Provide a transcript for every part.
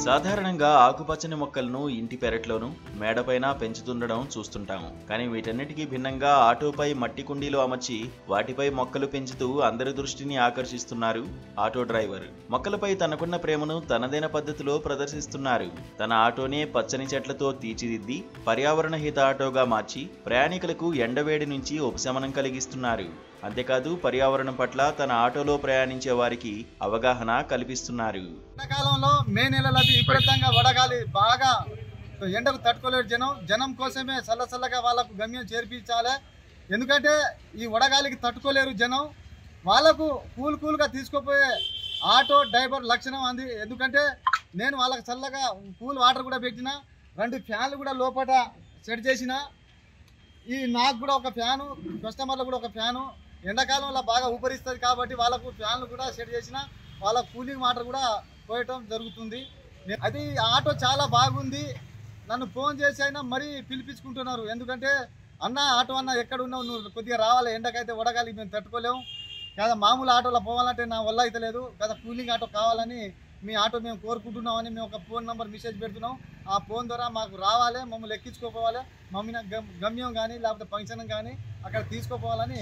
సాధారణంగా ఆకుపచ్చని మొక్కలను ఇంటి పెరట్లోనూ మేడపైన పెంచుతుండడం చూస్తుంటాము. కానీ వీటన్నిటికీ భిన్నంగా ఆటోపై మట్టి కుండీలు అమర్చి వాటిపై మొక్కలు పెంచుతూ అందరి దృష్టిని ఆకర్షిస్తున్నారు ఆటో డ్రైవర్. మొక్కలపై తనకున్న ప్రేమను తనదైన పద్ధతిలో ప్రదర్శిస్తున్నారు. తన ఆటోనే పచ్చని చెట్లతో తీర్చిదిద్ది పర్యావరణ హిత ఆటోగా మార్చి ప్రయాణికులకు ఎండవేడి నుంచి ఉపశమనం కలిగిస్తున్నారు. అంతేకాదు పర్యావరణం పట్ల తన ఆటోలో ప్రయాణించే వారికి అవగాహన కల్పిస్తున్నారు. ఎండాకాలంలో మే నెలలో విపరీతంగా వడగాలి బాగా ఎండకు తట్టుకోలేరు జనం కోసమే చల్లగా వాళ్ళకు గమ్యం చేర్పించాలి. ఎందుకంటే ఈ వడగాలికి తట్టుకోలేరు జనం. వాళ్ళకు కూల్గా తీసుకుపోయే ఆటో డ్రైవర్ లక్షణం అంది. ఎందుకంటే నేను వాళ్ళకి చల్లగా కూల్ వాటర్ కూడా పెట్టిన, 2 ఫ్యాన్లు కూడా లోపల సెట్ చేసిన. ఈ నాకు కూడా ఒక ఫ్యాను, కస్టమర్లకు కూడా ఒక ఫ్యాను. ఎండాకాలంలో బాగా ఊపరిస్తుంది కాబట్టి వాళ్ళకు ఫ్యాన్లు కూడా సెట్ చేసిన, వాళ్ళ కూలింగ్ వాటర్ కూడా పోయటం జరుగుతుంది. అది ఆటో చాలా బాగుంది. నన్ను ఫోన్ చేసి అయినా మరీ పిలిపించుకుంటున్నారు. ఎందుకంటే అన్న ఆటో అన్న ఎక్కడ ఉన్నావు, నువ్వు కొద్దిగా రావాలి, ఎండకైతే వడగాలి మేము తట్టుకోలేము కదా, మామూలు ఆటోలో పోవాలంటే నా వల్ల అయితే లేదు కదా, కూలింగ్ ఆటో కావాలని మీ ఆటో మేము కోరుకుంటున్నామని మేము ఒక ఫోన్ నెంబర్ మెసేజ్ పెడుతున్నాం. ఆ ఫోన్ ద్వారా మాకు రావాలి, మమ్మల్ని ఎక్కించుకోపోవాలి, మమ్మల్ని గమ్యం కానీ లేకపోతే ఫంక్షన్ కానీ అక్కడ తీసుకుపోవాలని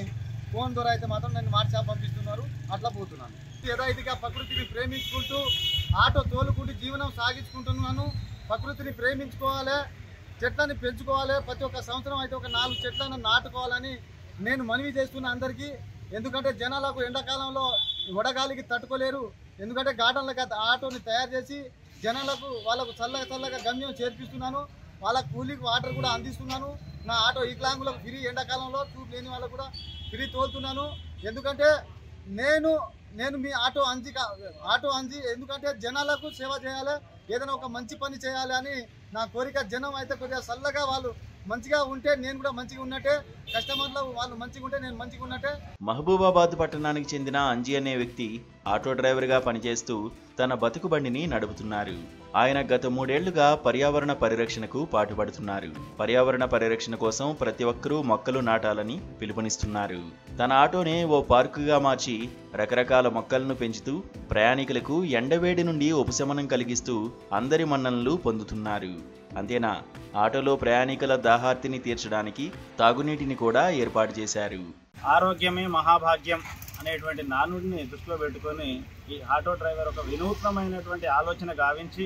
ఫోన్ ద్వారా అయితే మాత్రం నేను వాట్సాప్ పంపిస్తున్నారు. అట్లా పోతున్నాను. యథాయితిగా ప్రకృతిని ప్రేమించుకుంటూ ఆటో తోలుకుంటూ జీవనం సాగించుకుంటున్నాను. ప్రకృతిని ప్రేమించుకోవాలి, చెట్లని పెంచుకోవాలి. ప్రతి ఒక్క సంవత్సరం అయితే ఒక 4 చెట్లను నాటుకోవాలని నేను మనవి చేస్తున్నా అందరికీ. ఎందుకంటే జనాలకు ఎండాకాలంలో వడగాలికి తట్టుకోలేరు. ఎందుకంటే గార్డెన్లకి ఆటోని తయారు చేసి జనాలకు వాళ్ళకు చల్లగా గమ్యం చేర్పిస్తున్నాను. వాళ్ళ కూలీకి వాటర్ కూడా అందిస్తున్నాను. నా ఆటో వికలాంగులకు ఫ్రీ, ఎండాకాలంలో చూపు లేని వాళ్ళకు కూడా ఫ్రీ తోలుతున్నాను. ఎందుకంటే నేను మీ ఆటో అంజి ఎందుకంటే జనాలకు సేవ చేయాలి, ఏదైనా ఒక మంచి పని చేయాలి అని నా కోరిక. జనం అయితే కొద్దిగా చల్లగా వాళ్ళు మంచిగా ఉంటే నేను కూడా మంచిగా ఉన్నట్టే, కస్టమర్లు వాళ్ళు మంచిగా ఉంటే నేను మంచిగా ఉన్నట్టే. మహబూబాబాద్ పట్టణానికి చెందిన అంజీ అనే వ్యక్తి ఆటో డ్రైవర్గా పనిచేస్తూ తన బతుకు బండిని నడుపుతున్నారు. ఆయన గత 3 ఏళ్లుగా పర్యావరణ పరిరక్షణకు పాటుపడుతున్నారు. పర్యావరణ పరిరక్షణ కోసం ప్రతి ఒక్కరూ మొక్కలు నాటాలని పిలుపునిస్తున్నారు. తన ఆటోనే ఓ పార్కుగా మార్చి రకరకాల మొక్కలను పెంచుతూ ప్రయాణికులకు ఎండవేడి నుండి ఉపశమనం కలిగిస్తూ అందరి మన్ననలు పొందుతున్నారు. అంతేనా, ఆటోలో ప్రయాణికుల దాహార్తిని తీర్చడానికి తాగునీటిని కూడా ఏర్పాటు చేశారు. ఆరోగ్యమే మహాభాగ్యం అనేటువంటి నానుడిని దృష్టిలో పెట్టుకొని ఈ ఆటో డ్రైవర్ ఒక వినూత్నమైనటువంటి ఆలోచన గావించి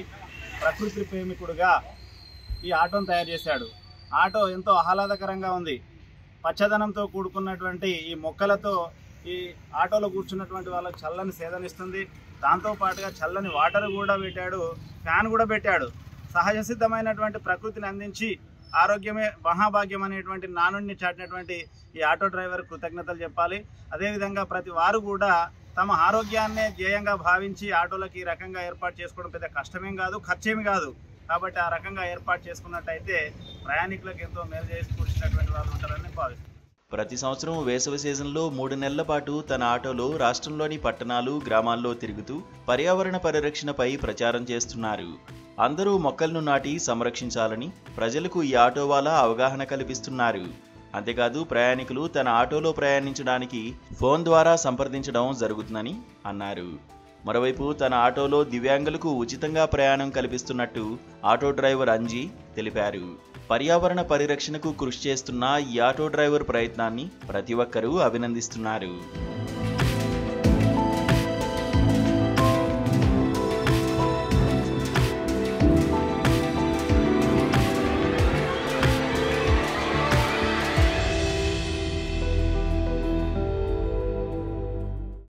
ప్రకృతి ప్రేమికుడుగా ఈ ఆటోను తయారు చేశాడు. ఆటో ఎంతో ఆహ్లాదకరంగా ఉంది. పచ్చదనంతో కూడుకున్నటువంటి ఈ మొక్కలతో ఈ ఆటోలో కూర్చున్నటువంటి వాళ్ళకు చల్లని సేదనిస్తుంది. దాంతోపాటుగా చల్లని వాటర్ కూడా పెట్టాడు, ఫ్యాన్ కూడా పెట్టాడు. సహజ సిద్ధమైనటువంటి ప్రకృతిని అందించి ఆరోగ్యమే మహాభాగ్యం అనేటువంటి నానుడిని చాటినటువంటి ఈ ఆటో డ్రైవర్ కృతజ్ఞతలు చెప్పాలి. అదేవిధంగా ప్రతి వారు కూడా తమ ఆరోగ్యాన్నే ధ్యేయంగా భావించి ఆటోలకి ఈ రకంగా ఏర్పాటు చేసుకోవడం పెద్ద కష్టమేం కాదు, ఖర్చేమి కాదు. కాబట్టి ఆ రకంగా ఏర్పాటు చేసుకున్నట్టయితే ప్రయాణికులకు ఎంతో మేలు చేసుకుంటున్నటువంటి వాళ్ళు ఉంటారని భావిస్తున్నాను. ప్రతి సంవత్సరం వేసవి సీజన్లో 3 నెలల పాటు తన ఆటోలో రాష్ట్రంలోని పట్టణాలు, గ్రామాల్లో తిరుగుతూ పర్యావరణ పరిరక్షణపై ప్రచారం చేస్తున్నారు. అందరూ మొక్కలను నాటి సంరక్షించాలని ప్రజలకు ఈ ఆటో వాళ్ళ అవగాహన కల్పిస్తున్నారు. అంతేకాదు ప్రయాణికులు తన ఆటోలో ప్రయాణించడానికి ఫోన్ ద్వారా సంప్రదించడం జరుగుతుందని అన్నారు. మరోవైపు తన ఆటోలో దివ్యాంగులకు ఉచితంగా ప్రయాణం కల్పిస్తున్నట్టు ఆటో డ్రైవర్ అంజీ తెలిపారు. పర్యావరణ పరిరక్షణకు కృషి చేస్తున్న ఈ ఆటో డ్రైవర్ ప్రయత్నాన్ని ప్రతి ఒక్కరూ అభినందిస్తున్నారు.